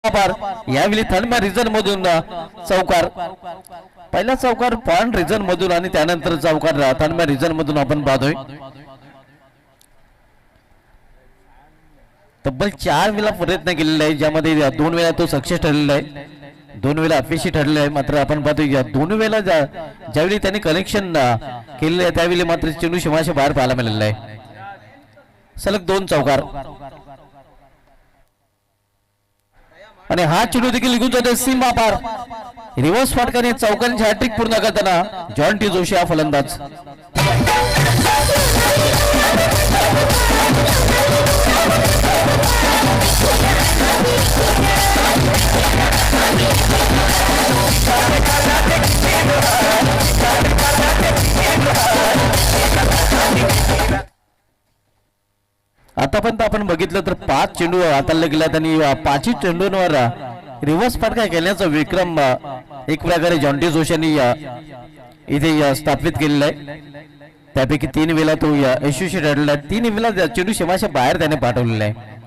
यावेळी third reason मधून चौकार, पहिला चौकार पॉइंट रिझन मधून आणि त्यानंतर चौकार थर्ड रिझन मधून आपण पाहतोय. तब्बल 4 वेळा प्रयत्न केलेला आहे, ज्यामध्ये 2 वेळा तो सक्सेस ठरलेला आहे, 2 वेळा अपयशी ठरलेला आहे. मात्र आपण पाहतोय या 2 वेळा ज्यावेळी त्यांनी कनेक्शन केलेलं आहे त्यावेळी मात्र चेंडू सीमाच्या बाहेर पाहायला मिळालेला आहे. सलग 2 चौकार आणि हा चेंडू देखील निघून जातो सीमा पार. रिव्हर्स फटकाने चौकांची हॅट्रिक पूर्ण करताना जॉन टी जोशी हा फलंदाज. आतापर्यंत आपण बघितलं तर 5 चेंडू हाताळले गेल्यात आणि 5ही चेंडूंवर रिव्हर्स फटका खेळण्याचा विक्रम एक प्रकारे जॉन टी जोशी यांनी इथे स्थापित केलेला आहे. त्यापैकी 3 वेळा तो यशस्वी ठरलेला आहे, 3 वेळा चेंडू सीमाच्या बाहेर त्याने पाठवलेला आहे.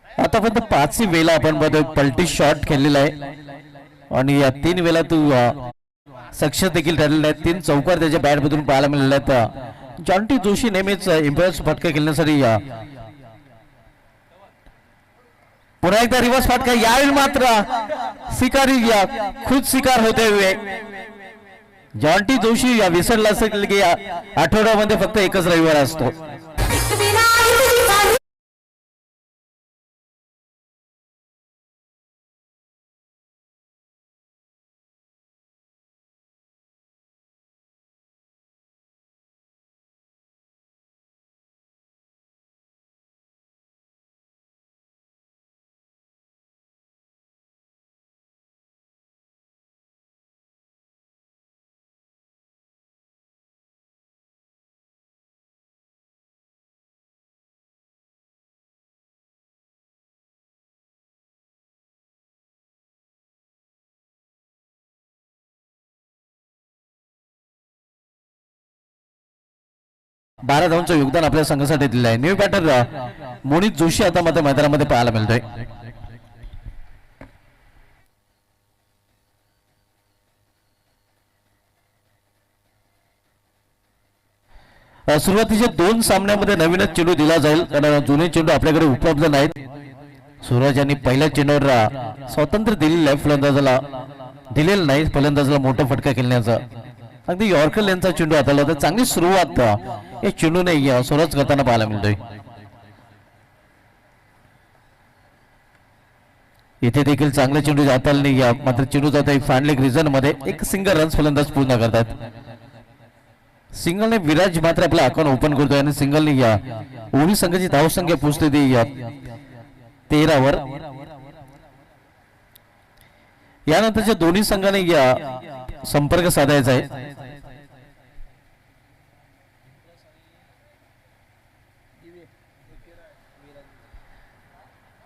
आतापर्यंत 5ही वेळा आपण बघतोय पलटी शॉट खेळलेला आहे आणि या 3 वेळा तू सक्सेस देखील ठरलेला आहे. 3 चौकार त्याच्या बॅट मधून पाहायला मिळाले आहेत. जॉन टी जोशी नेहमीच इम्पल्स फटका खेळण्यासाठी पुन्हा एकदा रिव्हर्स फटका, यावेळी मात्र शिकारी खुद शिकार होते हुए जॉन टी जोशी विसरला असेल की आठवड्यामध्ये फक्त एकच रविवार असतो. बारा धावांचं योगदान आपल्या संघासाठी दिलं आहे. न्यू बॅटर मोनित जोशी आता मात्र मैदानामध्ये पाहायला मिळतोय. सुरुवातीच्या 2 सामन्यामध्ये नवीनच चेंडू दिला जाईल, कारण जुने चेंडू आपल्याकडे उपलब्ध नाहीत. सूरज यांनी पहिल्या चेंडूवर स्वातंत्र्य दिलेलं आहे, फलंदाजाला दिलेलं नाही फलंदाजाला मोठा फटका खेळण्याचा. अगदी यॉर्कर यांचा चेंडू हाताळला होता. चांगली सुरुवात या चेंडूने सूरज करताना पाहायला मिळतोय. इथे देखील चांगले चेंडू हाताळणे, मात्र चेंडू जात आहे फांडलेक रिझन मध्ये. एक सिंगल रन्स फलंदाज पूर्ण करतात. सिंगलने विराज मात्र आपला अकाउंट ओपन करतोय आणि सिंगलने ओडी संघाची धावसंख्या पोहोचते ती 13 वर. यानंतरच्या दोन्ही संघाने संपर्क साधायचा आहे.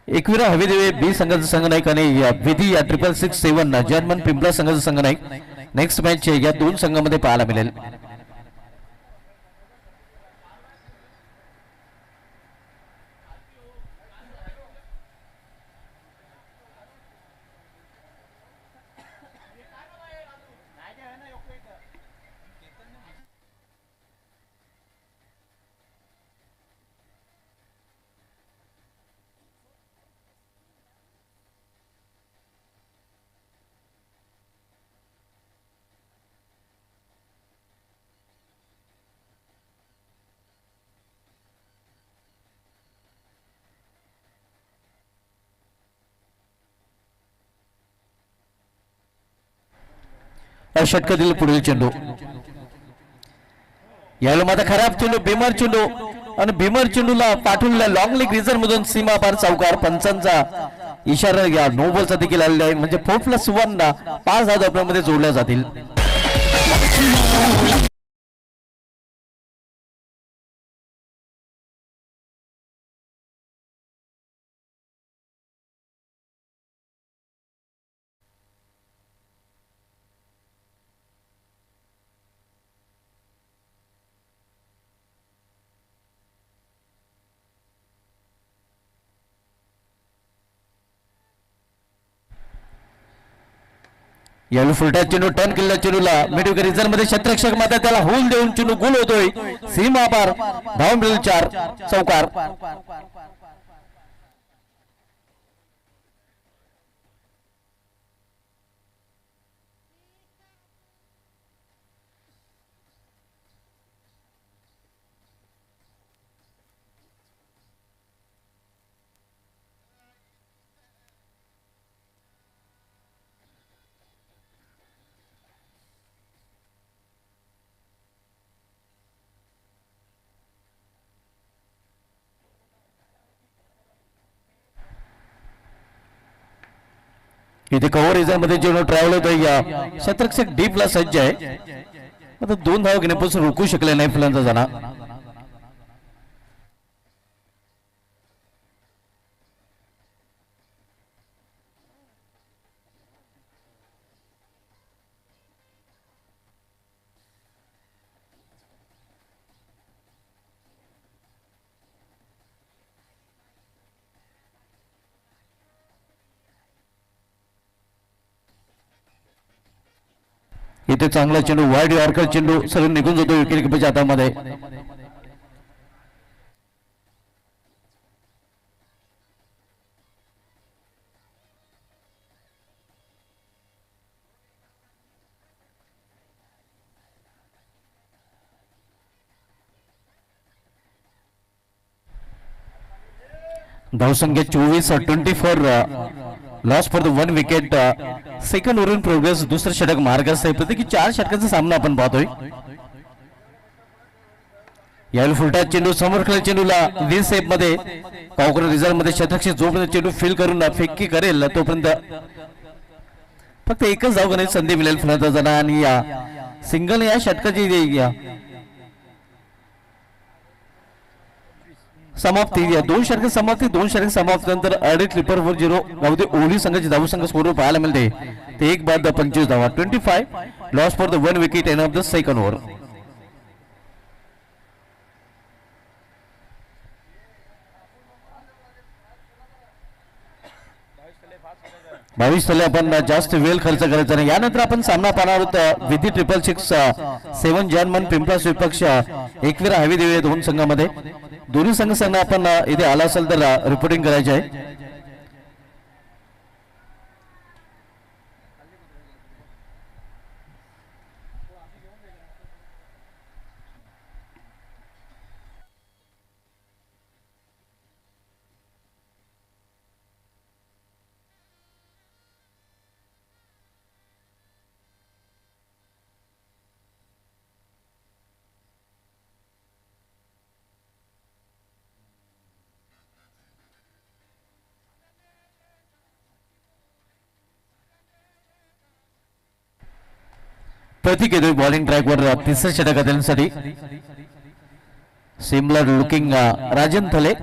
एकविरा हवेदेवे बी संघाचा संघनायक आणि विधी 6667 जर्मन पिंपळा संघाचा संघनायक. नेक्स्ट मॅच या 2 संघांमध्ये पाहायला मिळेल. षटकातील पुढील चेंडू, यावेळी मात्र खराब चेंडू, भीमर चेंडू आणि भीमर चेंडूला पाठवलेला लॉंग लेग रिझन मधून सीमा पार चौकार. पंचांचा इशारा नो बॉलचा देखील आलेला आहे, म्हणजे 4+1 5 धावा आपल्यामध्ये जोडल्या जातील. यावेळी फुलटा चेंडू टर्न केलेला चेंडूला मिडविकेट रिझर्व मध्ये क्षेत्ररक्षक मात्र त्याला होल देऊन चेंडू गोल होतोय सीमा पार धाव मिळेल 4 चौकार. इथे कव्हर रिझन मध्ये चेंडू ट्रॅव्हल होतोय या क्षेत्ररक्षक डीपला सज्ज आहे. आता 2 धाव घेण्यापासून रोखू शकले नाही फलंदाजांना. इथे चांगला चेंडू वाईड यॉर्कर चेंडू सगळं निघून जातो विकेट किपरच्या हातामध्ये. धावसंख्या 24-24 loss for the 1 wicket. Second over in progress. दुसरं षटक मार्गस्थ आहे. प्रत्येकी 4 षटकांचा सामना आपण पाहतोय. यावेळी फुलटा चेंडू समोर खेळ चेंडूला व्ही सेप मध्ये काउकर रिझर्व मध्ये क्षेत्ररक्षक जोपर्यंत चेंडू फील करून फेकी करेल तोपर्यंत फक्त एकच धाव घेण्याची संधी मिळेल फलंदाजांना आणि या सिंगल या षटकाची समाप्ती. 2 षटक समाप्ती 2 षटक समाप्तीनंतर अडीच ट्रिपल 4-0 गावते ओली संघाची धाव संघ स्कोर पाहायला मिळते. ते 1 बाद 25 धावा. 25 loss for the 1 wicket end of the second over. बावीस तले आपण जास्त वेळ खर्च करायचा नाही. यानंतर आपण सामना पाहणार आहोत विधी 666-7 जर्मन पिंपळा विपक्ष एकवीरा हवी देवी 2 संघामध्ये. दोन्ही संघ आपण इथे आला असेल तर रिपोर्टिंग करायचे आहे. प्रतीक येतोय बॉलिंग ट्रॅकवर तिसऱ्या षटकासाठी. सिमिलर लुकिंग राजन थले.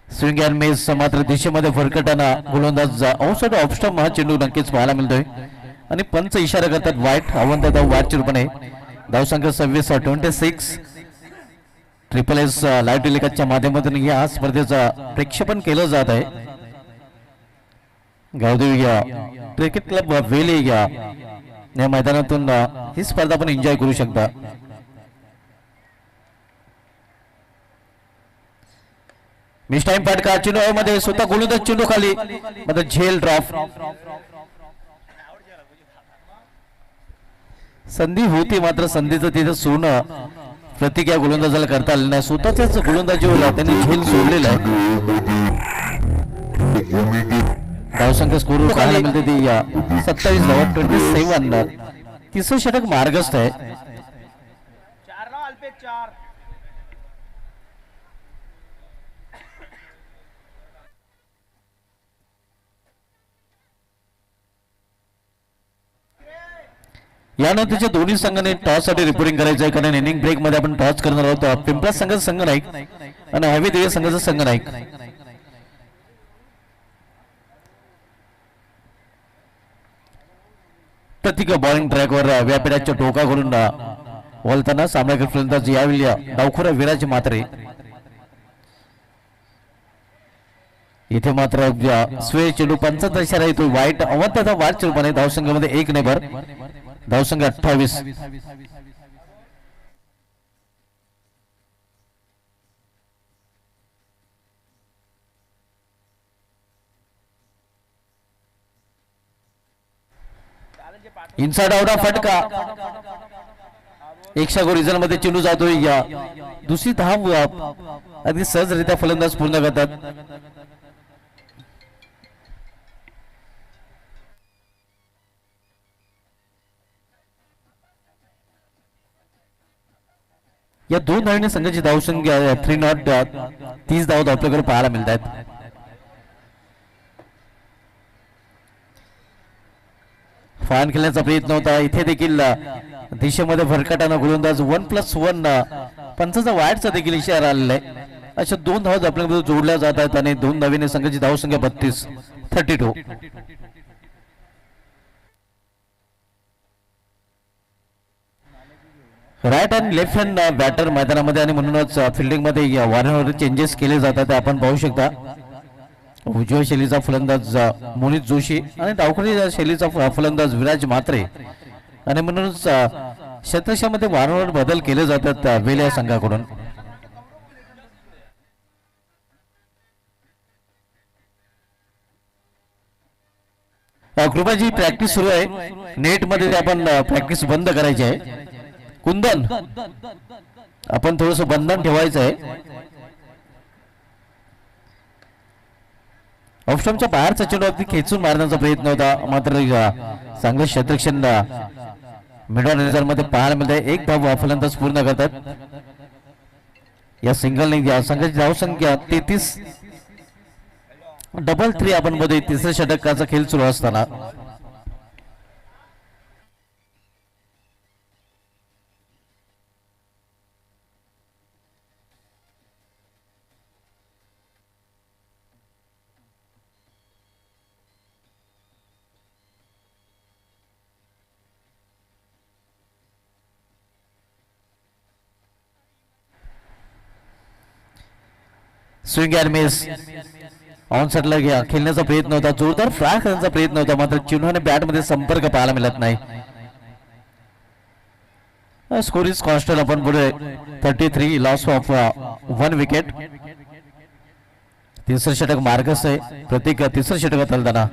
स्विंग अँड मिस मात्र दिशेमध्ये फरकटाना गोलंदाज आउटसाइड ऑफ स्टंप हा चेंडू नक्कीच पाहायला मिळतोय आणि पंच इशारा करतात वाईट. आव्हान वाईटच्या रूपाने. धावसंख्या 26-26. ट्रिपल एस लाईव्ह टेलिकास्टच्या माध्यमातून या स्पर्धेचं प्रक्षेपण केलं जात आहे. गावदेवी क्रिकेट क्लब वेले या मैदानातून ही स्पर्धा आपण एन्जॉय करू शकता. मिस टाइम फटका चेंडू मध्ये स्वतः गोलंदाज चेंडू खाली मध्ये झेल ड्रॉप. संधी होती मात्र संधीचं तिथं सोनं प्रतीक या गोलंदाजाला करता आलेलं नाही. स्वतःच गोलंदाजी होला त्यांनी झेल सोडलेला आहे. धावसंख्या स्कोर पाहायला मिळते ती 27 धावा 27. तिसरं षटक मार्गस्थ आहे. यानंतरच्या दोन्ही संघाने टॉस साठी रिपोर्टिंग करायचं आहे कारण इनिंग ब्रेक मध्ये आपण टॉस करणार आहोत. पिंपळा संघाचा संघ नाईक आणि हवी देवी संघाचा संघ नाईक. प्रत्येक बॉलिंग ट्रॅकवर व्यापीराच्या टोका करून बोलताना सामनावीर फलंदाज यावेळी डावखुरा विराज मात्रे. इथे मात्र स्वे चेंडू 75 येतो वाईट अवंतचा वाट चेंडूपणे धावसंघामध्ये 1 नेबर धावसंघ 28. इनसाइड आउट फटका 100 रिझल्ट मध्ये चेंडू जातोय. या दुसरी धाव अगदी सहजरित्या फलंदाज पूर्ण करतात. या 2 धावांनी संघाची धावसंख्या 3 नॉट 30 धावा आपल्याकडे पाहायला मिळत आहेत. फान खेळण्याचा प्रयत्न होता. इथे देखील दिशेमध्ये भरकटाना गोलंदाज 1+1 पंचाचा वाईटचा देखील इशारा आलेला आहे. अशा 2 धावा आपल्याकडे जोडल्या जात आहेत आणि 2 धावेने संघाची धावसंख्या 32. Right and left hand batter मैदानामध्ये आणि म्हणूनच फिल्डिंग मध्ये वारंवार चेंजेस केले जातात ते आपण पाहू शकता. उजव्या शैलीचा फलंदाज मोनित जोशी आणि डावखुरी शैलीचा फलंदाज विराज मात्रे आणि म्हणूनच क्षेत्रक्षामध्ये वारंवार बदल केले जातात वेल्या संघाकडून. कृपाची प्रॅक्टिस सुरू आहे. नेट मध्ये आपण प्रॅक्टिस बंद करायची आहे. कुंदन आपण थोडस बंधन ठेवायचं आहे. ऑफस्टॉपच्या बाहेरचा चेंडू अगदी खेचून मारण्याचा प्रयत्न होता मात्र चांगलं क्षेत्ररक्षण मिडॉन रिझर्व मध्ये पाहायला मिळते. 1 धाव फलंदाज पूर्ण करतात. या सिंगलने संघाची धावसंख्या 33. डबल 3 आपण मध्ये तिसऱ्या षटकाचा खेळ सुरू असताना स्विंग अँड मिस ऑन सेटला खेळण्याचा प्रयत्न होता. जोरदार फ्राय करण्याचा प्रयत्न होता मात्र चिन्हाने बॅट मध्ये संपर्क पाहायला मिळत नाही. स्कोर इज कॉन्स्टंट आपण पुढे 33. Loss of 1 wicket. तिसरं षटक मार्गस आहे. प्रत्येक तिसरं षटकात हलताना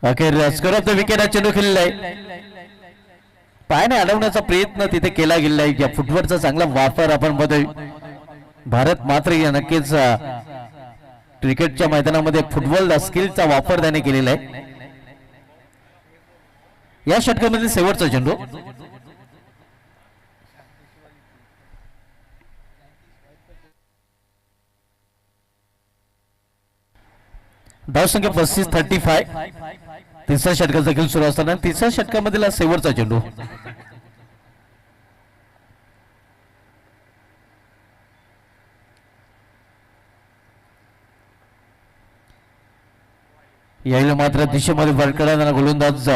अखेर स्कोर ऑफ द विकेट हा चेंडू खेळलेला आहे. पायाने अडवण्याचा प्रयत्न तिथे केला गेला आहे. या फुटवर्कचा चांगला वापर आपण बघतोय. भारत मात्र नक्कीच क्रिकेटच्या मैदानामध्ये फुटबॉल स्किलचा वापर त्याने केलेला आहे. या षटकामध्ये शेवटचा चेंडू धावसंख्या 35. तिसऱ्या षटकाचा खेळ सुरू असताना तिसऱ्या षटकामधील शेवटचा चेंडू यायला मात्र दिशेमध्ये भरकटणारा गोलंदाज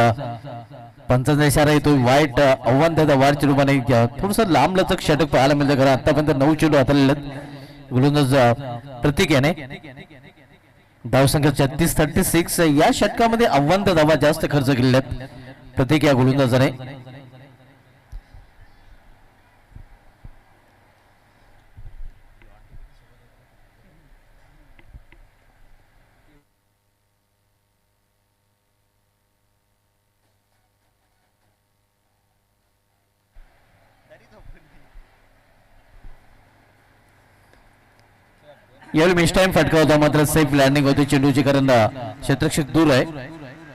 पंचांचा इशारा येतो. वाईट आव्हान त्याचा वाढ चेंडूने थोडस लांब लचक षटक पाहायला मिळतं. कारण आतापर्यंत 9 चेंडू हाताळले गोलंदाज प्रतीक याने. धावसंख्या 36. या षटकामध्ये आव्हान धावा जास्त खर्च केलेल्या आहेत प्रत्येक या गोलंदाजाने. यावेळी मिस टाइम फटका होता मात्र सेफ लँडिंग होती चेंडूची कारण क्षेत्ररक्षक दूर आहे.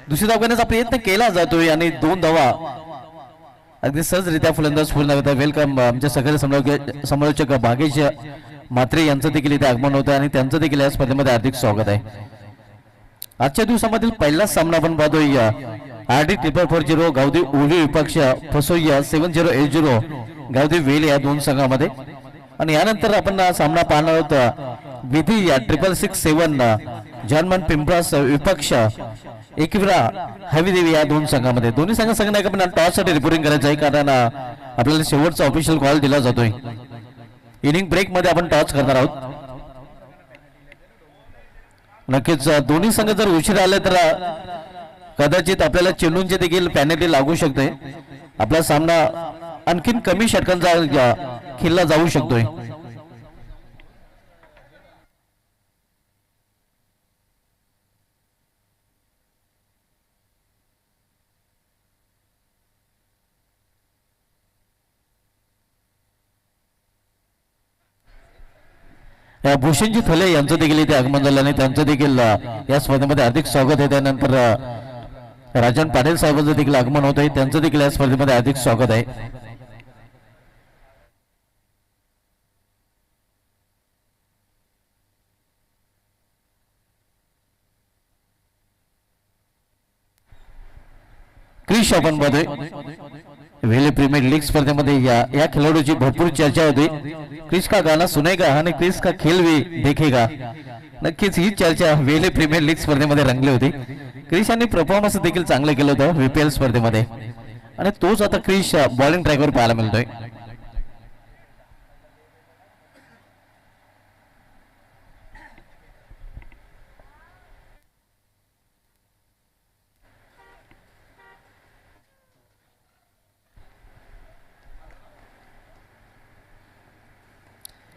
दुसरी धाव घेण्याचा प्रयत्न केला जातोय आणि 2 धावा अगदी सहजरित्या फलंदाज पूर्ण करतात. वेलकम आमच्या सगळे समालोचक भागेश मात्रे यांचं देखील इथे आगमन होतं आणि त्यांचं देखील या स्पर्धेमध्ये हार्दिक स्वागत आहे. आजच्या दिवसामधील पहिलाच सामना आपण पाहतोय. RD 440 गावदी उली विपक्ष फसोया 7080 गावदी वेल या 2 संघामध्ये. आणि यानंतर आपण सामना पाहणार आहोत विधी 6667 जर्मन पिंपरास विपक्ष एकविरा हवीदेवी या दोन संघामध्ये दोन्ही संघांना आपण टॉस साठी रिपोर्टिंग करायचं आहे कारण आपल्याला शेवटचा ऑफिशियल कॉल दिला जातोय. इनिंग ब्रेक मध्ये आपण टॉस करणार आहोत. नक्कीच दोन्ही संघ जर उशीर आले तर कदाचित आपल्याला चेंडूंचे देखील पॅनल्टी लागू शकते. आपला सामना आणखीन कमी षटकांचा खेळला जाऊ शकतोय. भूषणजी थले यांचं देखील इथे आगमन झालं आणि त्यांचं देखील या स्पर्धेमध्ये हार्दिक स्वागत आहे. त्यानंतर राजन पाटील साहेबांचं देखील आगमन होत आहे, त्यांचं देखील या स्पर्धेमध्ये हार्दिक स्वागत आहे. क्रिश आपण बघतोय वेले प्रीमियर लीग स्पर्धेमध्ये या खेळाडूची भरपूर चर्चा होती. क्रिश का गाना सुनेगा आणि क्रिश का खेळ भी देखेगा. नक्कीच ही चर्चा वेले प्रीमियर लीग स्पर्धेमध्ये रंगली होती. क्रिश यांनी परफॉर्मन्स देखील चांगलं केलं होतं VPL स्पर्धेमध्ये आणि तोच आता क्रिश बॉलिंग ट्रॅकवर पाहायला मिळतोय.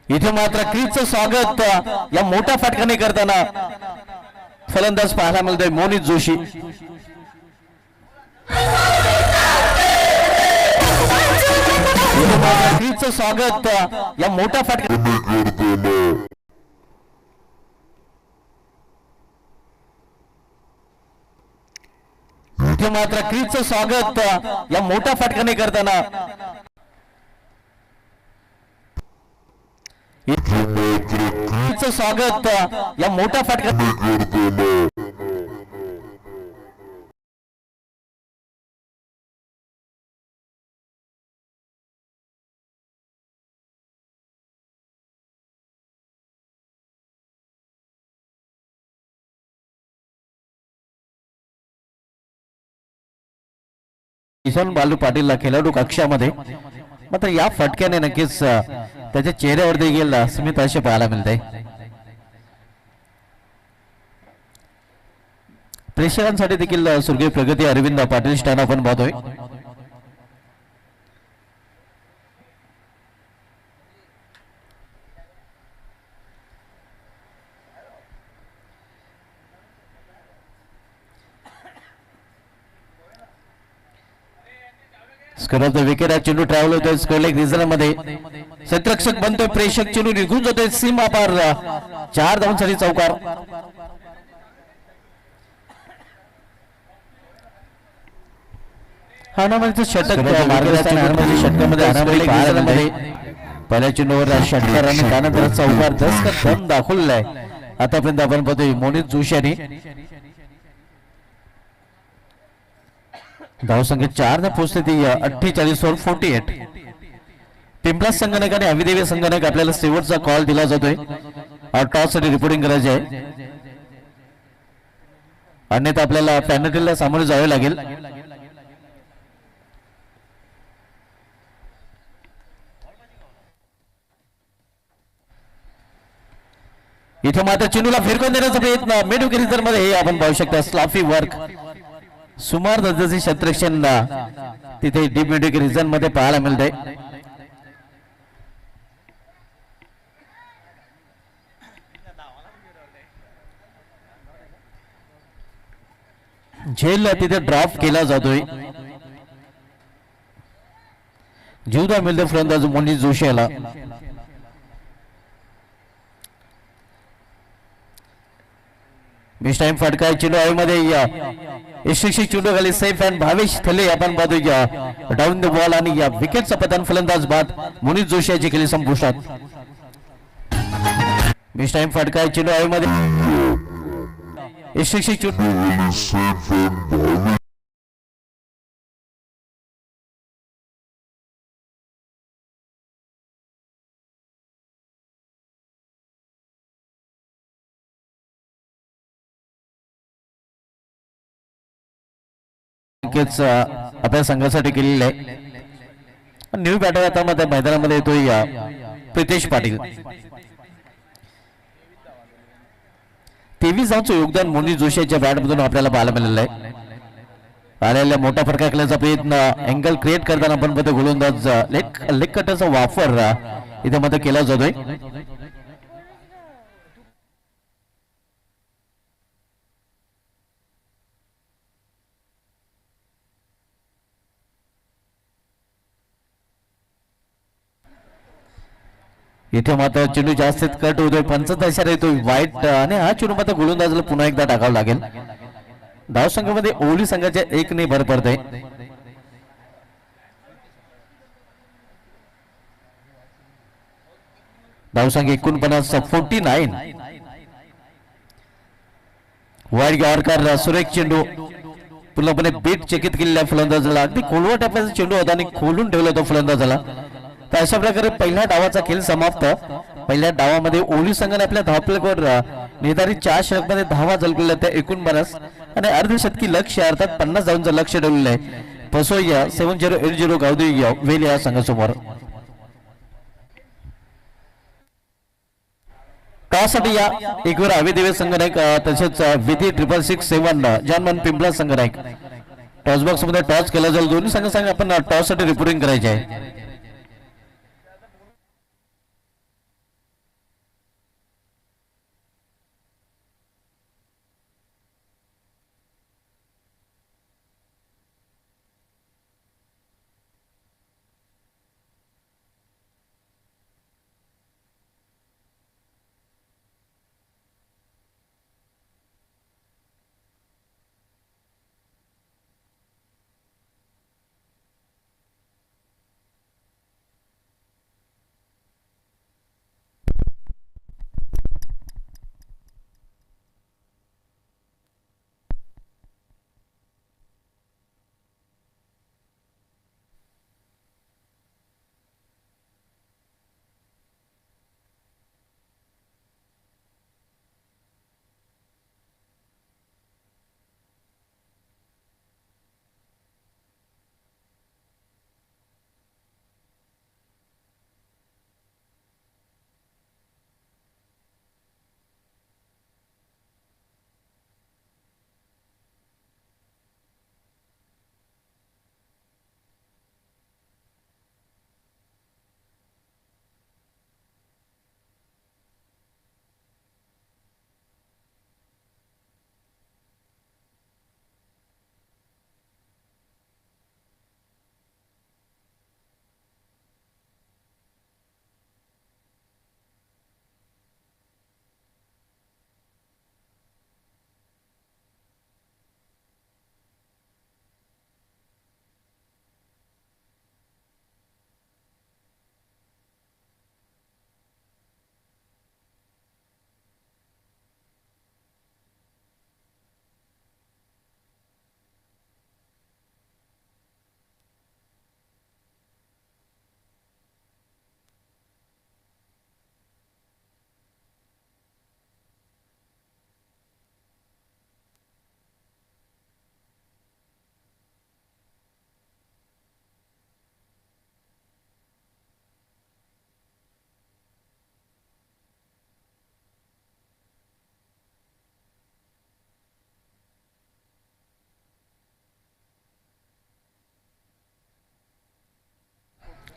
इथे मात्र क्रिसचं स्वागत या मोठ्या फटकाने करताना फलंदाज पाहायला मिळतोय मोनित जोशी. क्रिसचं स्वागत या मोठ्या फटकाने इथे मात्र क्रिसचं स्वागत या मोठ्या फटकाने करताना स्वागत या मोठ्या फटका किशन बालू पाटील खेळाडू कक्षामध्ये मात्र या फटक्याने नक्कीच त्याच्या चेहऱ्यावर देखील स्मित असे पाहायला मिळते. प्रेक्षकांसाठी देखील स्वर्गीय प्रगती अरविंद पाटील स्टॅन आपण पाहतोय. स्क्वेअर ऑफ द विकेट चेंडू ट्रॅव्हल होतोय स्क्वेअर लेग रिझन मध्ये. क्षेत्ररक्षक बनतोय प्रेक्षक चेंडू निघून जातोय सीमा पार 4 धावांसाठी चौकार. हाणामारीचं षटक षटकामध्ये पहिल्या चेंडूवर षटकार आणि त्यानंतर चौकार 10 का दम दाखवलेला आहे. आतापर्यंत आपण पाहतोय मोनित जोशी यांनी धावसंख्या 4 पोहोचते ती 48 वर 48. पिंपळा संघानक आणि अविदेवी संघानक आपल्याला शेवटचा कॉल दिला जातोय. टॉस साठी रिपोर्टिंग करायची आहे अन्यथा आपल्याला पेनल्टीला सामोरे जावे लागेल. इथे मात्र चेंडूला फिरकून देण्याचा प्रयत्न मिड रिझन मध्ये हे आपण पाहू शकता. स्लाफी वर्क सुमार दर्जाचे क्षेत्ररक्षण तिथे डीप मिड रिझन मध्ये पाहायला मिळते. झेल तिथे ड्रॉप केला जातोय. जीवदा मिळते फलंदाज मोनित जोशी याला. मिस टाइम फटका चेंडू हवेमध्ये यशस्वी चेंडू खाली सेफ अँड भावेश थले आपण पाहतो डाऊन द बॉल आणि या विकेटचा पतन फलंदाज बाद मोनित जोशी याची केली संपुष्टात. मिस टाइम फटका चेंडू हवेमध्ये यशस्वी चेंडू नक्कीच आपल्या संघासाठी केलेली आहे. न्यू बॅटर आता मध्ये मैदानामध्ये येतोय प्रितेश पाटील. 23 धावांचं योगदान मोनी जोशी यांच्या बॅटमधून आपल्याला पाहायला मिळालेलं आहे. आलेल्या मोठा फरक केल्याचा प्रयत्न अँगल क्रिएट करताना आपण मध्ये गोलंदाज लेग कटरचा वापर इथे मध्ये केला जातोय. इथे मात्र चेंडू जास्त कट होतोय. पंचाचा इशारा येतोय वाईट आणि हा चेंडू मात्र गोलंदाजला पुन्हा एकदा टाकावं लागेल. धाव संघामध्ये ओली संघाच्या 1 ने भर पडते. धावसंख्या 49 वाईट यॉर्कर सुरेख चेंडू पूर्णपणे बीट चकित केलेल्या फलंदाजाला. अगदी खोलवर टाकण्याचा चेंडू होता आणि खोलून ठेवला होता फलंदाजाला. तर अशा प्रकारे पहिल्या डावाचा खेळ समाप्त. पहिल्या डावामध्ये ओली संघाने आपल्या धावफलकावर निर्धारित 4 षटकांमध्ये धावा झळकवल्या त्या 49 आणि अर्धशतकी लक्ष्य अर्थात 50 धावांचं लक्ष ठेवलेलं आहे. पसोया 7080 गावदी वेल या संघासमोर. त्यासाठी या एकवेळ अविदेव संघनायक तसेच विधी 6667 जानमन पिंपळा संघनायक टॉस बॉक्स मध्ये टॉस केला जाईल. दोन्ही संघ आपण टॉस साठी रिपोर्टिंग करायचे आहे.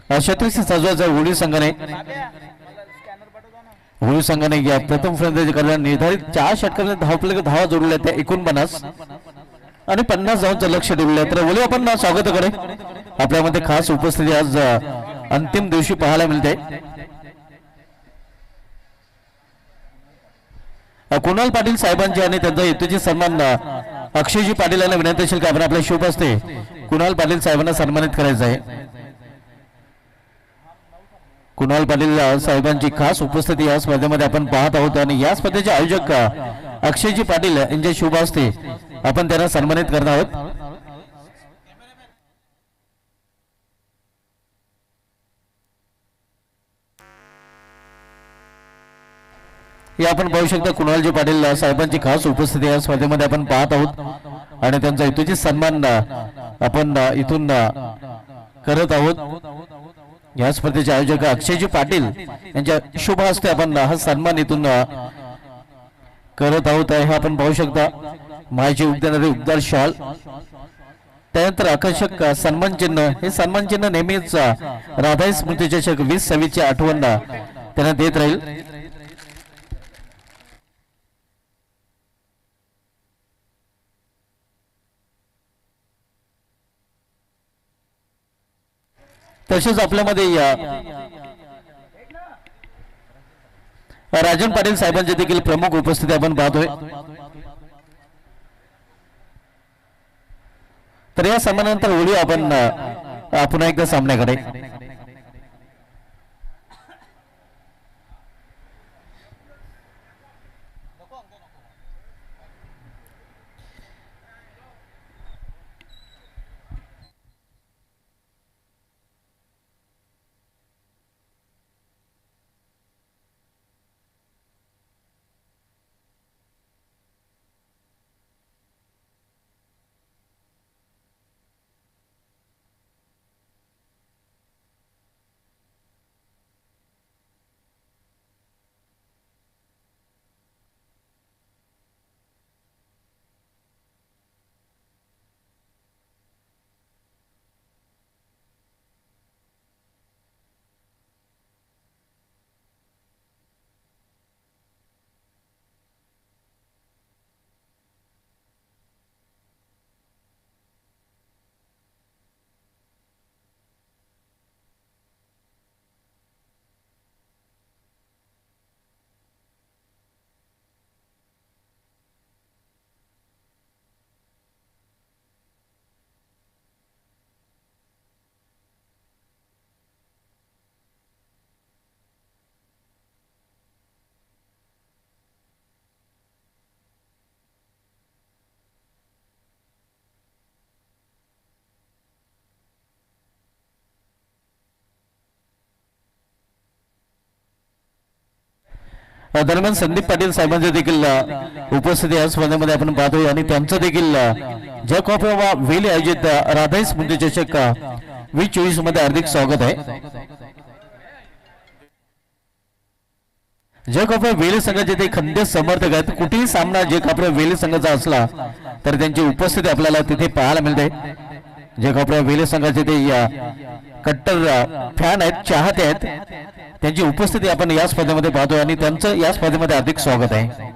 क्षत्रिय सजवाचा होळी संघाने या प्रथम फलंदाजी करताना निर्धारित 4 षटकांमध्ये धावा जोडल्या त्या 49 आणि 50 धावांचं लक्ष ठेवलं. तर बोलू आपण स्वागत करे आपल्यामध्ये खास उपस्थिती आज अंतिम दिवशी पाहायला मिळते. कुणाल पाटील साहेबांचे आणि त्यांचा युतीचे सन्मान अक्षयजी पाटील यांना विनंती असेल की आपण आपल्या शुभ असते कुणाल पाटील साहेबांना सन्मानित करायचं आहे. कुणाल पाटील साहेबांची खास उपस्थिती या स्पर्धेमध्ये आपण पाहत आहोत आणि या स्पर्धेचे आयोजक अक्षयजी पाटील यांच्या शुभ हस्ते आपण त्यांना सन्मानित करणार आहोत. हे आपण पाहू शकता कुणालजी पाटील साहेबांची खास उपस्थिती या स्पर्धेमध्ये आपण पाहत आहोत आणि त्यांचा युतीचे सन्मान आपण इथून करत आहोत। या स्पर्धेचे आयोजक अक्षयजी पाटील यांच्या शुभ हस्ते आपण हा सन्मान इथून करत आहोत। हे आपण पाहू शकता मायची उद्यानारी उबदार शॉल, त्यानंतर आकर्षक सन्मान चिन्ह। हे सन्मान चिन्ह नेहमीच राधाई स्मृती चषक 2026 ची आठवण त्यांना देत राहील। तसेच आपल्यामध्ये राजन पाटील साहेबांची देखील प्रमुख उपस्थिती आपण पाहतोय। तर या सामन्यानंतर वळू आपण पुन्हा एकदा सामन्याकडे। दरम्यान संदीप पाटील साहेबांचे देखील उपस्थिती या स्पर्धेमध्ये आपण पाहतोय आणि त्यांचं देखील जॅक ऑफ वेल आयोजित राधाई स्मृती चषक 2024 मध्ये हार्दिक स्वागत आहे। जॅक ऑफ वेल संघाचे ते खंदे समर्थक आहेत। कुठेही सामना जॅक ऑफ वेल संघाचा असला तर त्यांची उपस्थिती आपल्याला तिथे पाहायला मिळते। जॅक ऑफ वेल संघाचे ते कट्टर फॅन आहेत, चाहते आहेत, त्यांची उपस्थिती आपण या स्पर्धेमध्ये पाहतोय आणि त्यांचं या स्पर्धेमध्ये हार्दिक स्वागत आहे।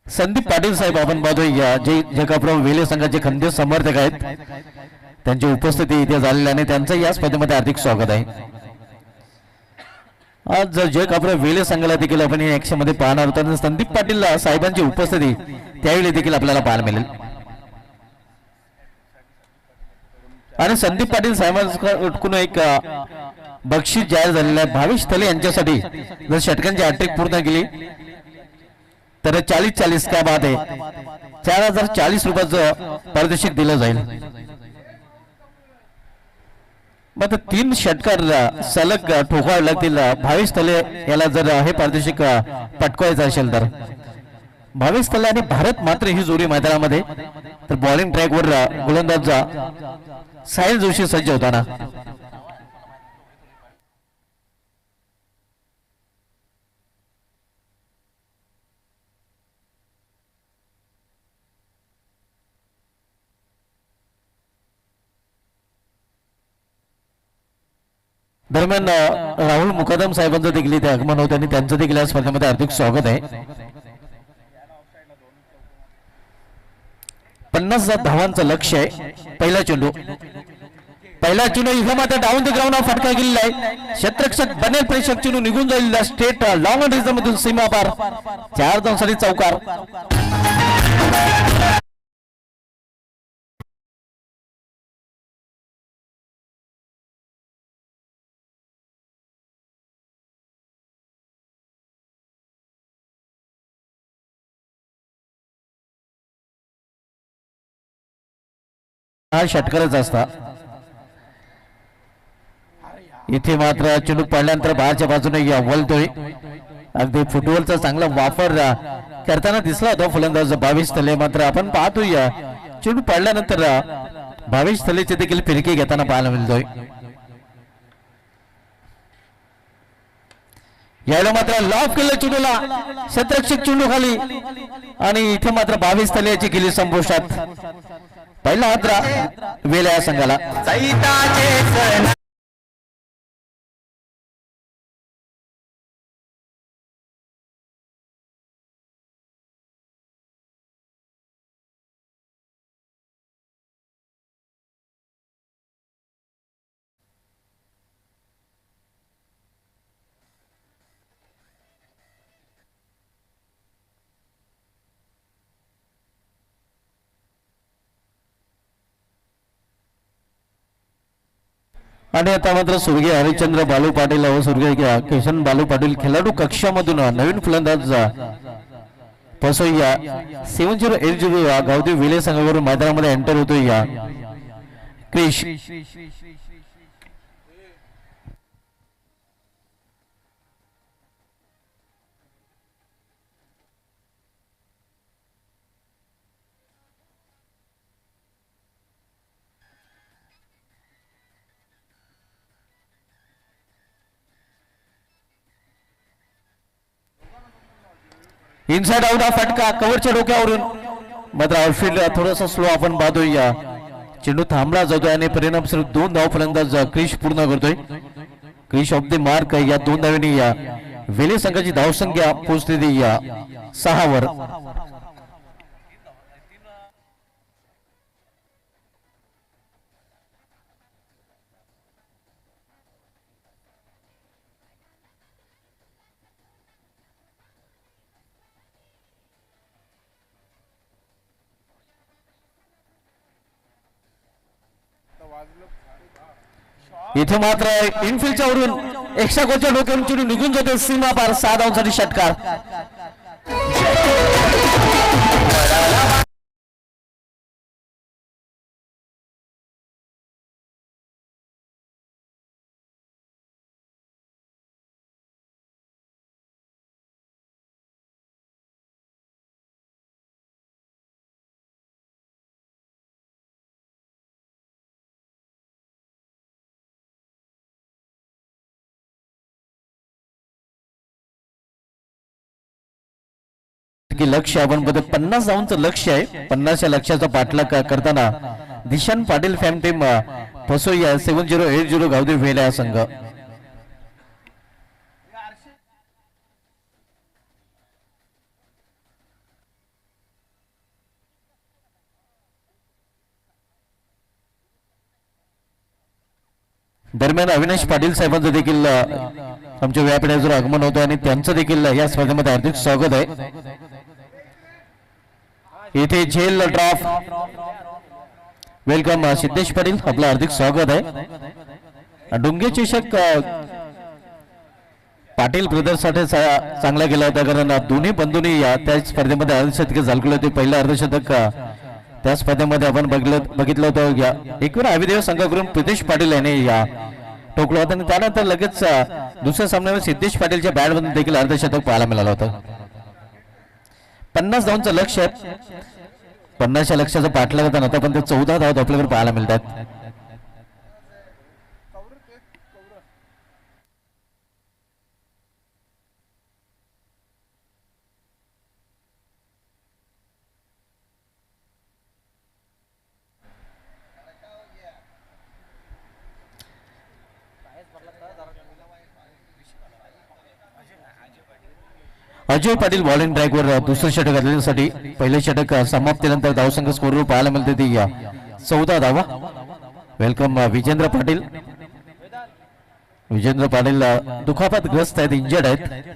संदीप पाटील साहेब आपण पाहतोय जे जकाप्रो वेले संघाचे खंदे समर्थक आहेत, त्यांची उपस्थिती इथे झालेली आणि त्यांचं या स्पर्धेमध्ये हार्दिक स्वागत आहे। आज जकाप्रो वेले संघाला देखील आपण या ऍक्शन मध्ये पाहणार आहोत। संदीप पाटील साहेबांची उपस्थिती त्यावेळी देखील आपल्याला पाहायला मिळेल आणि संदीप पाटील साहेबांकडून एक बक्षीस जाहीर झालेलं आहे। भावेश थले यांच्यासाठी जर षटकांची हॅट्रिक पूर्ण केली तर 40-40 काय बात आहे, 4040 रुपयाचं पारितोषिक दिलं जाईल। मग 3 षटकार सलग ठोकावे लागतील भावेश थले याला जर हे पारितोषिक पटकवायचं असेल तर। भावेश थले आणि भारत मात्र ही जोडी मैदानामध्ये, तर बॉलिंग ट्रॅकवर गोलंदाज साहिल जोशी सज्ज होताना दरम्यान राहुल मुकादम साहेबांचं देखील इथे आगमन होतं आणि त्यांचं देखील या स्पर्धेमध्ये हार्दिक स्वागत आहे। 50 धावांचं लक्ष्य आहे। पहिला चेंडू इथं मात्र डाऊन द ग्राउंड फटका गेलेला आहे। क्षेत्ररक्षक बनेल प्रेक्षक चेंडू निघून जाईल स्टेट लॉंग ऑन रिझन मधून सीमा पार 4 धावांसाठी चौकार। हा षटकारच असता। इथे मात्र चेंडू पडल्यानंतर बाहेरच्या बाजूने वळतोय। अगदी फुटबॉलचा चांगला वापर करताना दिसला होता फलंदाज 22 तले, मात्र आपण पाहतोय चेंडू पडल्यानंतर 22 तलेचे देखील फिरकी घेताना पाहायला मिळतोय. यावेळेला मात्र लॉफ केलं चेंडूला, क्षेत्ररक्षक चेंडू खाली आणि इथे मात्र 22 तलेची केली संपुष्टात. पहिला हात वेल या संघाला. आणि आता मात्र स्वर्गीय हरिश्चंद्र बालू पाटील व स्वर्गीय किशन बालू पाटील खेळाडू कक्षामधून नवीन फलंदाज पसोया 7080 गावदेव विले संघावरून मैदानामध्ये एंटर होतोय या क्रिश. इनसाइड आउट हा फटका कव्हरच्या डोक्यावरून, मात्र आउटफील्ड थोडासा स्लो आपण पाहतोय. या चेंडू थांबला जातोय आणि परिणामस्वरूप 2 धाव फलंदाज क्रिश पूर्ण करतोय. क्रिश ऑफ द मार्क या 2 धावांनी या वेले संघाची धावसंख्या पोहोचलेली या 6 वर. इथे मात्र इनफिल्डच्या वरून एक्स्ट्रा गोलच्या डोक्यावरून चेंडू निघून जाते सीमा पार. 6 धावांसाठी षटकार. लक्ष आपण बघतो 50 धावांचं लक्ष आहे. 50 लक्ष्याचा पाठलाग करताना दिशान पाटील फॅम टीम पसोया 7080 गावदेव वेला या संघ. दरम्यान अविनाश पाटील साहेबांचं देखील आमच्या व्यापड्याचं आगमन होतं आणि त्यांचं देखील या स्पर्धेमध्ये हार्दिक स्वागत आहे. इथे झेल ड्रॉप वेलकम सिद्धेश पाटील, आपलं हार्दिक स्वागत आहे. डोंगे चषक पाटील ब्रदर्ससाठी चांगला गेला होता, कारण दोन्ही बंधूंनी त्या स्पर्धेमध्ये अर्धशतक झळकले होते. पहिलं अर्धशतक त्या स्पर्धेमध्ये आपण बघितलं होतं. एक वेळ अविदेव संघाकडून प्रितेश पाटील यांनी या ठोकलं होतं आणि त्यानंतर लगेच दुसऱ्या सामन्यावर सिद्धेश पाटीलच्या बॅटमधून देखील अर्धशतक पाहायला मिळालं होतं. 50 धावांचं लक्ष आहे. 50 लक्षाचं पाठलाग होता नव्हता, पण ते 14 धावा आपल्याकडे पाहायला मिळतात. अजय पाटील बॉलिंग ट्रॅकवर दुसरं षटक घालण्यासाठी. पहिले षटक समाप्तीनंतर धावसंख्या स्कोरवर पाहायला मिळते ती 14 धावा. वेलकम विजेंद्र पाटील. विजेंद्र पाटील दुखापतग्रस्त आहेत, इंजर्ड आहेत.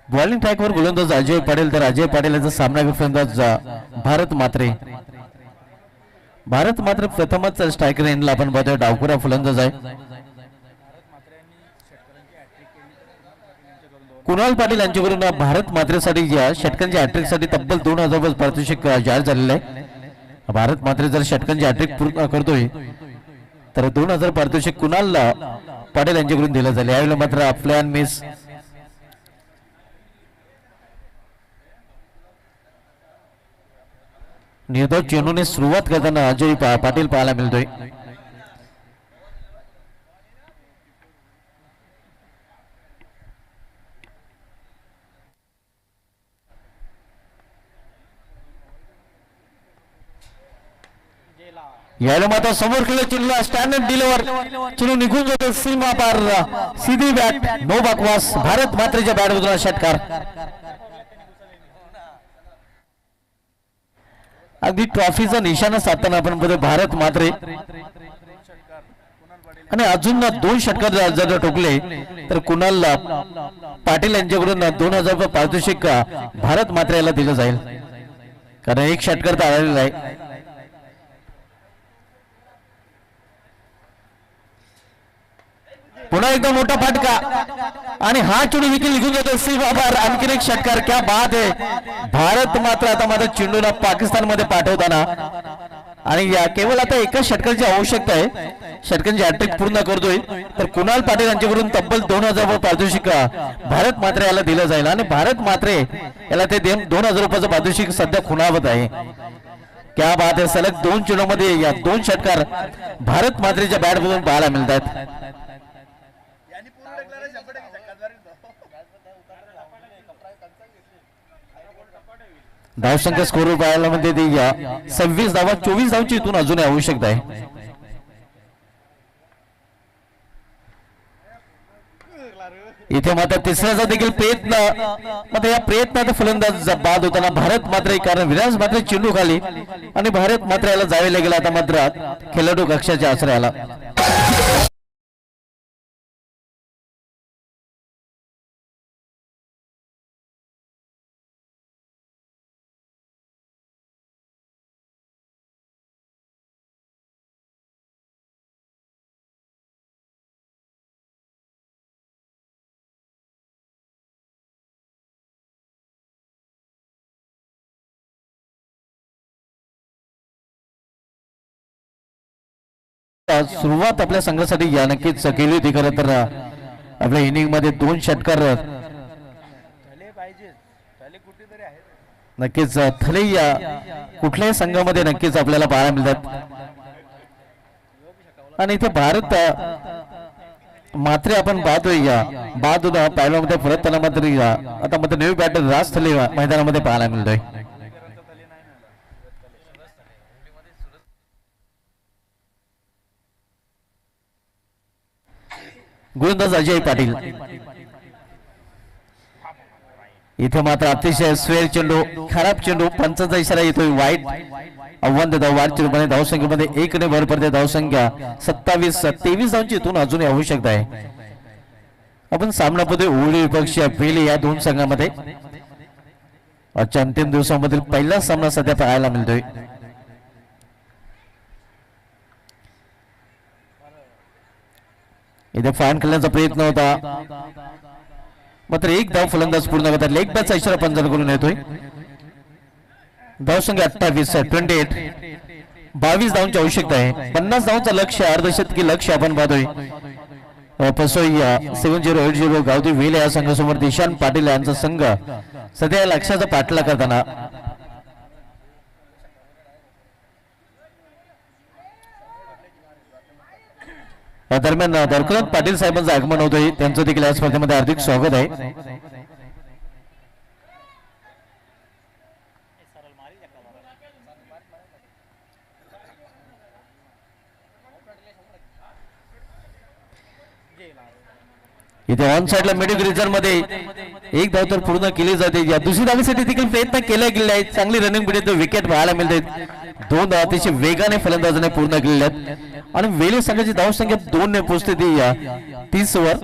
बॉलिंग ट्रॅकवर गोलंदाज अजय पाटील, तर अजय पाटील यांचा सामना फलंदाज भारत मात्रे. भारत मात्र प्रथमच स्ट्रायकर एंडला आपण पाहतोय, डावखुरा फलंदाज आहे. कुणाल पाटील यांच्याकडून भारत मात्रेसाठी या षटकांच्या हॅट्रिकसाठी तब्बल 2000 रुपये पारितोषिक जाहीर झालेलं आहे. भारत मात्र जर षटकांची हॅट्रिक पूर्ण करतोय तर 2000 पारितोषिक कुणाल पाटील यांच्याकडून दिलं जाईल. यावेळेला मात्र आपल्या मिस निर्धाव चेंडूने सुरुवात करताना अजय पाटील पाहायला मिळतोय. यायला मात्र समोर केलं चेंडूला स्टँडर्ड डिलिव्हर चेंडू निघून जातो सीमा पार सीधी बॅट नो बकवास. भारत मात्रेच्या बॅट मधून षटकार. अगदी ट्रॉफीचा निशाणा साधताना आपण बघतो भारत मात्रे आणि अजून 2 षटकार जर ठोकले तर कुणाल पाटील यांच्याकडून 2000 रुपये पारितोषिक भारत मात्रे याला दिलं जाईल कारण 1 षटकार तर आलेला आहे. पुन्हा एकदा मोठा फटका आणि हा चेंडू देखील निघून जातो सी बाबर. आणखीन 1 षटकार. क्या बात आहे. भारत मात्र आता मात्र चेंडूला पाकिस्तान मध्ये पाठवताना आणि या केवळ आता 1 षटकाची आवश्यकता आहे. षटकांची हॅट्रिक पूर्ण करतोय तर कुणाल पाटील यांच्याकडून तब्बल 2000 रुपये पारितोषिक भारत मात्रे याला दिलं जाईल आणि भारत मात्रे याला ते 2000 रुपयाचं पारितोषिक सध्या खुणावत आहे. क्या बात आहे. सलग 2 चेंडूमध्ये या 2 षटकार भारत मात्रेच्या बॅट मधून पाहायला मिळतात. धावसंख्या स्कोर पाहायला मध्ये 26 धावा 24 धावांची इथून अजूनही आवश्यकता आहे. इथे मात्र तिसऱ्याचा देखील प्रयत्न मात्र या प्रयत्नात फलंदाज बाद होताना भारत मात्र कारण विराज मात्र चेंडू खाली आणि भारत मात्र याला जावे लागेल आता मात्र खेळाडू कक्षाच्या आश्रयाला. सुरुवात आपल्या संघासाठी या नक्कीच केली होती. खरं तर आपल्या इनिंग मध्ये 2 षटकार नक्कीच थले या कुठल्याही संघामध्ये नक्कीच आपल्याला पाहायला मिळतात आणि इथे भारत मात्र आपण पाहतोय या बाद पहिल्यामध्ये परत मात्र आता मात्र नवी बॅटर राज थले मैदानामध्ये पाहायला मिळतोय. गोलंदाज अजय पाटील. इथे मात्र अतिशय स्वेर चेंडू खराब चेंडू पंचाचा इशारा येतोय. वाईट आव्हान देतात. वाईट चेंडूमध्ये धावसंख्येमध्ये 1 ने भर पडते. धावसंख्या 27-23 धावांची इथून अजूनही आवश्यकता आहे. आपण सामनामध्ये ओळी विपक्ष पहिले या 2 संघामध्ये आजच्या अंतिम दिवसामधील पहिला सामना सध्या पाहायला मिळतोय. इथे फाईन खेळण्याचा प्रयत्न होता मात्र 1 धाव फलंदाज पूर्ण करतात. लेग बॅटचा इशारा पंचांकडून येतोय. धावसंख्या 28 22 धावांची आवश्यकता आहे. 50 धावांचं लक्ष्य अर्धशतकी लक्ष्य आपण पाहतोय. पसोईया 7080 गावठी वेल या संघासमोर दिशान पाटील यांचा संघ सध्या लक्ष्याचा पाठला करताना या दरम्यान दरकनाथ पाटील साहेबांचं आगमन होतोय. त्यांचं देखील या स्पर्धेमध्ये हार्दिक स्वागत आहे. इथे ऑन साइडला मिडिल रिजन मध्ये 1 धाव तर पूर्ण केली जाते. या दुसरी धावेसाठी देखील प्रयत्न केला गेले आहेत. चांगली रनिंग मिळते. विकेट पाहायला मिळते. 2 धाव अतिशय वेगाने फलंदाजाने पूर्ण केलेल्या आहेत आणि वेले संघाची धावसंख्या 2 ने पोहोचते ती 30 वर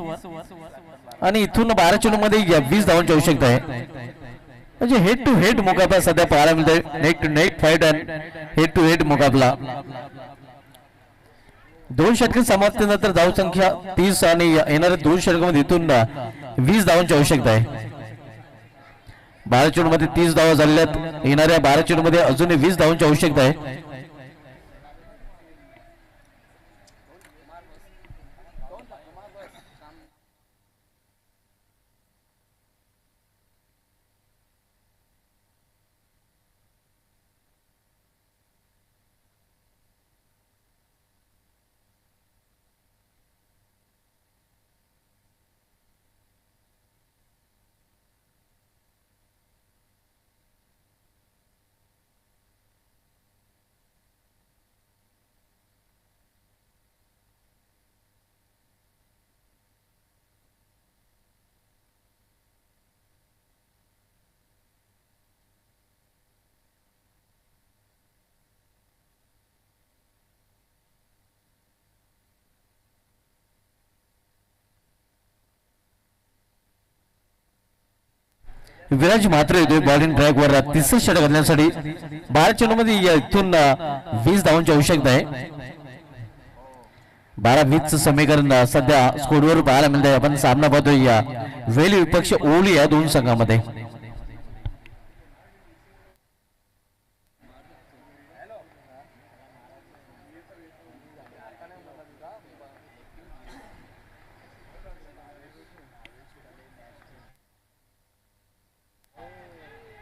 आणि इथून 12 चेंडूमध्ये 20 धावांची आवश्यकता आहे. म्हणजे हेड टू हेड मुकाबला सध्या पाहायला मिळतोय. Neck to neck fight and head to head मुकाबला. 2 षटके समाप्तीनंतर धावसंख्या 30 आणि येणाऱ्या 2 षटकांमध्ये इथून 20 धावांची आवश्यकता आहे. 12 चेंडूमध्ये 30 धावा झाल्यात. येणाऱ्या 12 चेंडूमध्ये अजून 20 धावांची आवश्यकता आहे. विराज मात्र येतोय बॉलिंग ट्रॅक वर. तिसरे षटक घालण्यासाठी 12 चेंडूमध्ये इथून 20 धावांची आवश्यकता आहे. 12-20 समीकरण सध्या स्कोरवर पाहायला मिळत आहे. आपण सामना पाहतोय या वेली विपक्ष ओली या दोन संघामध्ये.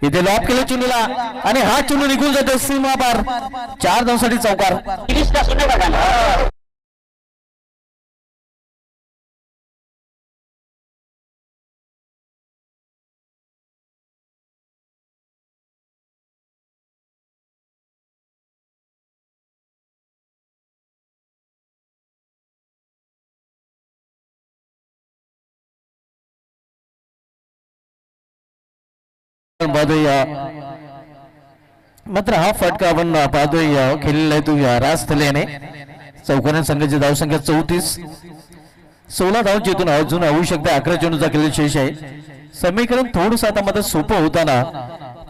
इथे लॉप केलं चेंडूला आणि हा चेंडू निघून जातो सीमा पार. 4 धावांसाठी चौकार. मात्र हा फटका आपण पाहतोय खेळलेला आहे तो राज थलेने. चौकाने संघाची धावसंख्या 34. 16 धावांची इथून अजून होऊ शकते. 11 चेंडूचा खेळ शेष आहे. समीकरण थोडंसं आता मध्ये सोपं होताना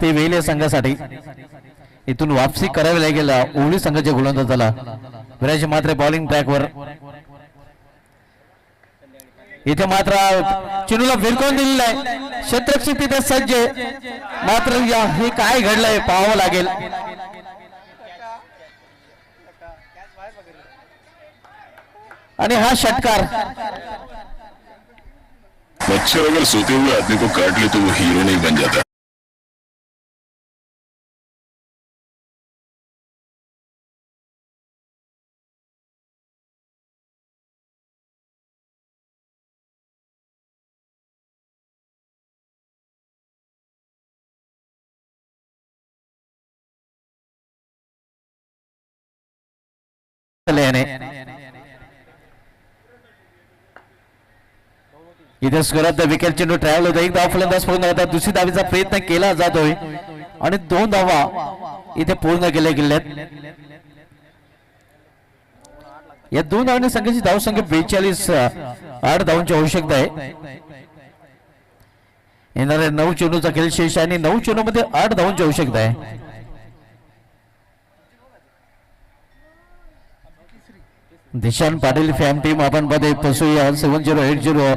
ते वेल या संघासाठी. इथून वापसी करावी लागेल ओली संघाच्या गोलंदाजाला. विराज मात्र बॉलिंग ट्रॅकवर. इथे मात्र चेंडूला भिरकवून दिलेला आहे. क्षेत्ररक्षक तिथे सज्ज. मात्र हे काय घडलंय पाहावं लागेल. आणि हा षटकार. मच्छर अगर सोते हुए आदमी को काट ले तो वो हीरो नहीं बन जाता. इथे स्कोरात विकेट चेंडू ट्रॅव्हल होतो. एक धाव फलंदाज पूर्ण करतात. दुसरी धावीचा प्रयत्न केला जातोय आणि 2 धावा इथे पूर्ण केल्या गेल्यात. या 2 धावांनी संघाची धावसंख्या 42. 8 धावांची आवश्यकता आहे. येणाऱ्या 9 चेंडूचा खेळ शेष आहे आणि 9 चेंडू मध्ये 8 धावांची आवश्यकता आहे. दिशान पाटील फॅम टीम आपण मध्ये पसूया 7080.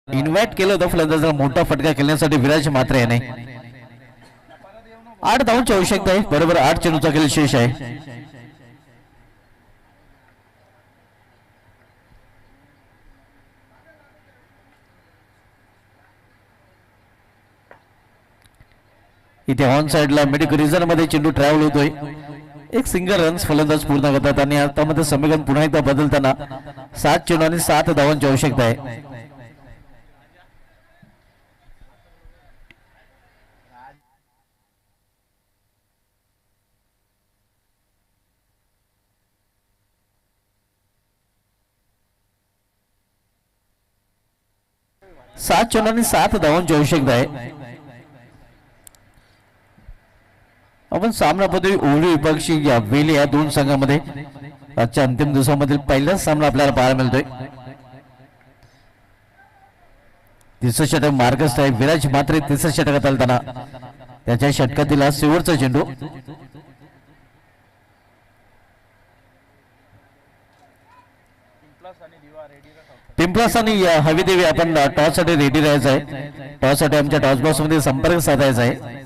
इन्व्हाइट केलं होतं फलंदाजाला मोठा फटका खेळण्यासाठी विराज मात्र याने. 8 धावांची आवश्यकता आहे. बरोबर 8 चेंडूचा खेळ शेष आहे. इथे ऑन साइडला मिड रिझन मध्ये चेंडू ट्रॅव्हल होतोय. एक सिंगल रन्स फलंदाज पूर्ण करतात आणि आता मध्ये समीकरण पुन्हा एकदा बदलताना 7 चेंडू आणि 7 धावांची आवश्यकता आहे. सात चेंडू आणि 7 धावांची आवश्यकता आहे. आपण सामना पाहतोय ओली विपक्षी या वेली या 2 संघामध्ये. आजच्या अंतिम दिवसामधील पहिलाच सामना आपल्याला पाहायला मिळतोय. तिसरं षटक मार्गस्थ आहे. विराज मात्र तिसऱ्या षटकात आलताना त्याच्या षटकातील हा शेवटचा चेंडू. पिंपलास आणि हवीदेवी आपण टॉस साठी रेडी राहायचं आहे. टॉस साठी आमच्या टॉस बॉक्स मध्ये संपर्क साधायचा आहे.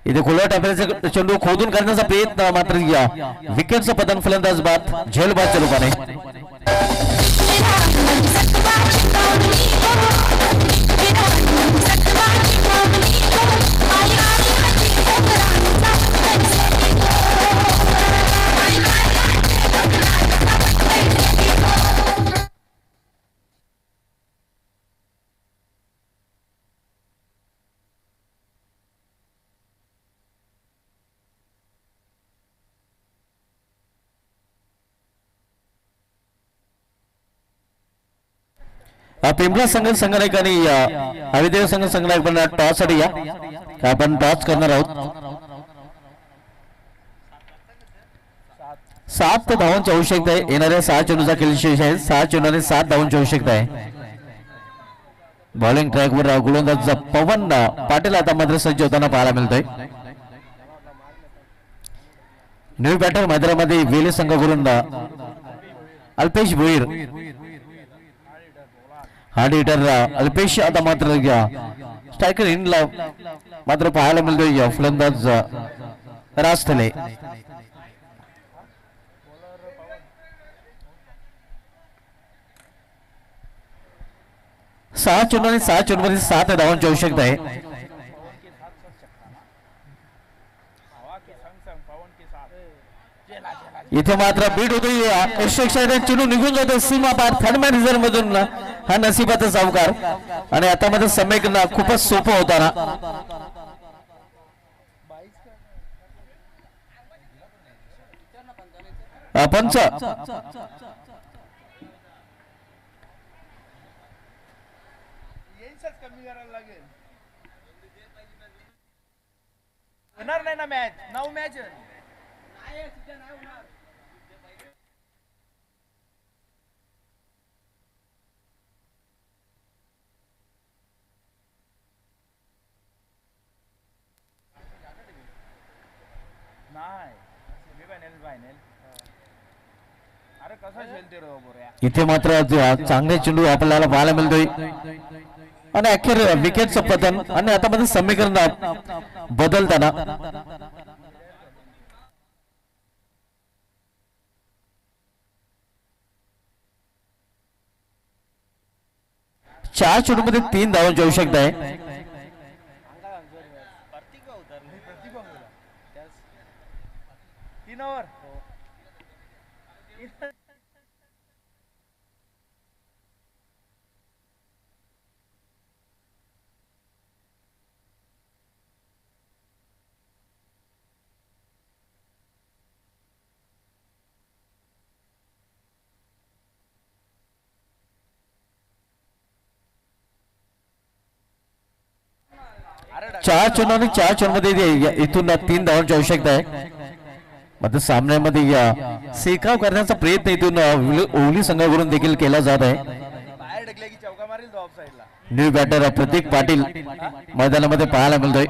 इथे खुल्या टाकण्याचा चेंडू खोदून करण्याचा प्रयत्न मात्र या विकेटचं पतन फलंदाज बाद झेलबादच्या रूपाने. पिंपळा संघ संघनायक आणि हरिदेव संघ संघनायक पण टॉस साठी या. आपण टॉस करणार आहोत. 7 धावांची आवश्यकता आहे. येणाऱ्या 6 चेंडूचा खेळ शेष आहे. 6 चेंडूने 7 धावांची आवश्यकता आहे. बॉलिंग ट्रॅकवर गोलंदाज पवन पाटील आता मात्र सज्ज होताना पाहायला मिळतोय. न्यू बॅटर मैदानामध्ये वेले संघाकडून अल्पेश भोईर हार्ड हिटर अल्पेश आता मात्र स्ट्रायकर इनला मात्र पाहायला मिळतोय फलंदाज राजथले. 6 चेंडू आणि 6 चेंडूमध्ये 7 धावांची आवश्यकता आहे. इथे मात्र बीट होतोय. चेंडू निघून जातो सीमा पार थर्ड रिझर्व मधून. हा नशिबाचा सावकार आणि आता मध्ये समेक खूपच सोपं होताना. पंच होणार नाही ना मॅच. 9 मॅच इथे मात्र चांगले चेंडू आपल्याला पाहायला मिळतोय आणि अखेर विकेटचं पतन आणि आता मध्ये समीकरण बदलताना. चार चेंडूमध्ये 3 धावांची आवश्यकता आहे. चार चेंडू आणि 4 चेंडूमध्ये इथून 3 धावांची आवश्यकता आहे. मात्र सामन्यामध्ये शेकाव करण्याचा प्रयत्न इथून ओवली संघाकडून देखील केला जात आहे. न्यू बॅटर प्रतीक पाटील मैदानामध्ये पाहायला मिळतोय.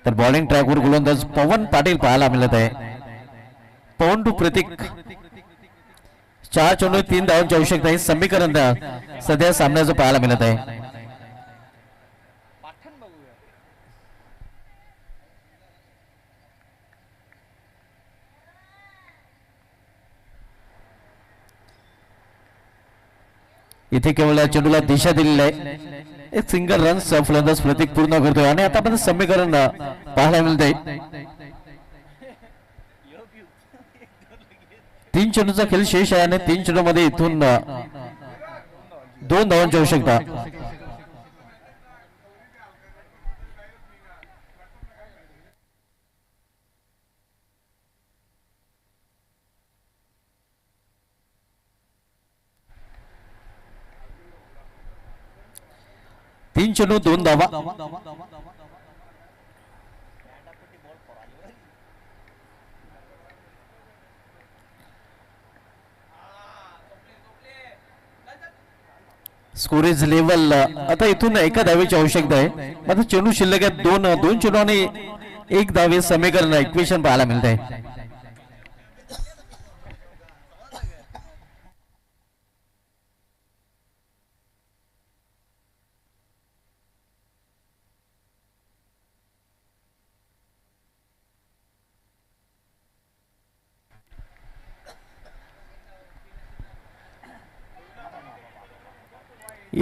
तर बॉलिंग ट्रॅकवर गोलंदाज पवन पाटील पाहायला मिळत आहे. पवन टू प्रतीक. 4 चेंडू 3 धावांची आवश्यकता आहे. समीकरण सध्या सामन्याचं पाहायला मिळत आहे. इथे केवळ चेंडूला दिशा दिलेली आहे. एक सिंगल रन फलंदाज प्रतीक पूर्ण करतोय आणि आता पण समीकरण पाहायला मिळतंय. 3 चेंडूचा खेळ शेष आहे आणि 3 चेंडूमध्ये इथून 2 धावांची आवश्यकता. तीन चेंडू 2 धावा. स्कोरेज लेवल आता इथून एका धावेची आवश्यकता आहे. आता चेंडू शिल्लक आहे दोन चेंडू आणि एक धावे समीकरण इक्वेशन पाहायला मिळत आहे.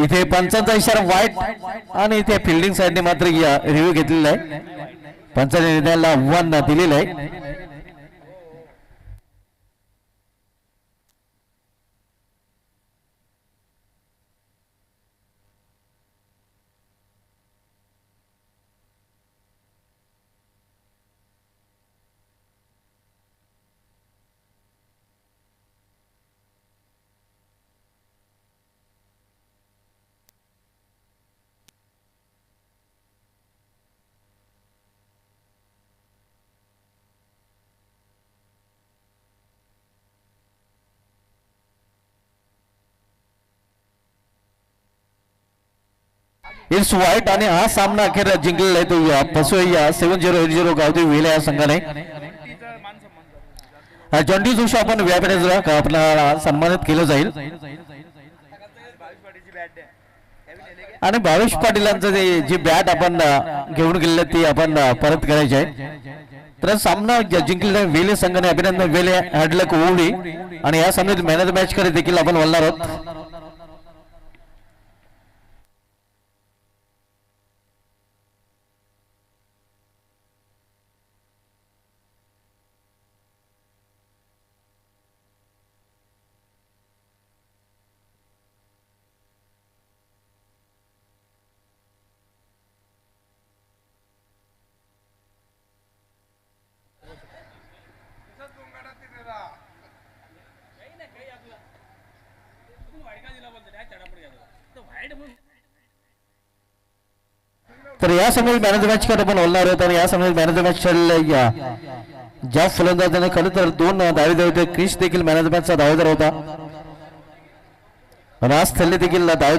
इथे पंचांचा इशारा वाईट आणि इथे फिल्डिंग साईडने मात्र रिव्ह्यू घेतलेला आहे. पंचांच्या निर्णयाला आव्हान दिलेलं आहे. इट्स वाईट आणि हा सामना अखेर जिंकलेला आहे तो पसोई 7080 गावठी वेल या संघाने. जॉन्टी जोशी आपण व्यापारी आपल्याला सन्मानित केलं जाईल आणि भावेश पाटीलांचं जी बॅट आपण घेऊन गेलेलं ती आपण परत करायची आहे. तर सामना जिंकलेला वेले संघाने अभिनंदन वेले हॅडलक ओवली आणि या सामन्यात मॅन ऑफ द मॅच कडे देखील आपण वळणार आहोत. तर या समोर मॅन ऑफ द मॅच कडे आपण बोलणार आहोत आणि या समोर मॅन ऑफ द मॅच ज्या फलंदाजाने खरं तर 2 धावे दिले होते. क्रिश देखील मॅन ऑफ द मॅचचा दावेदार होता. राज थल्ले देखील दावेदार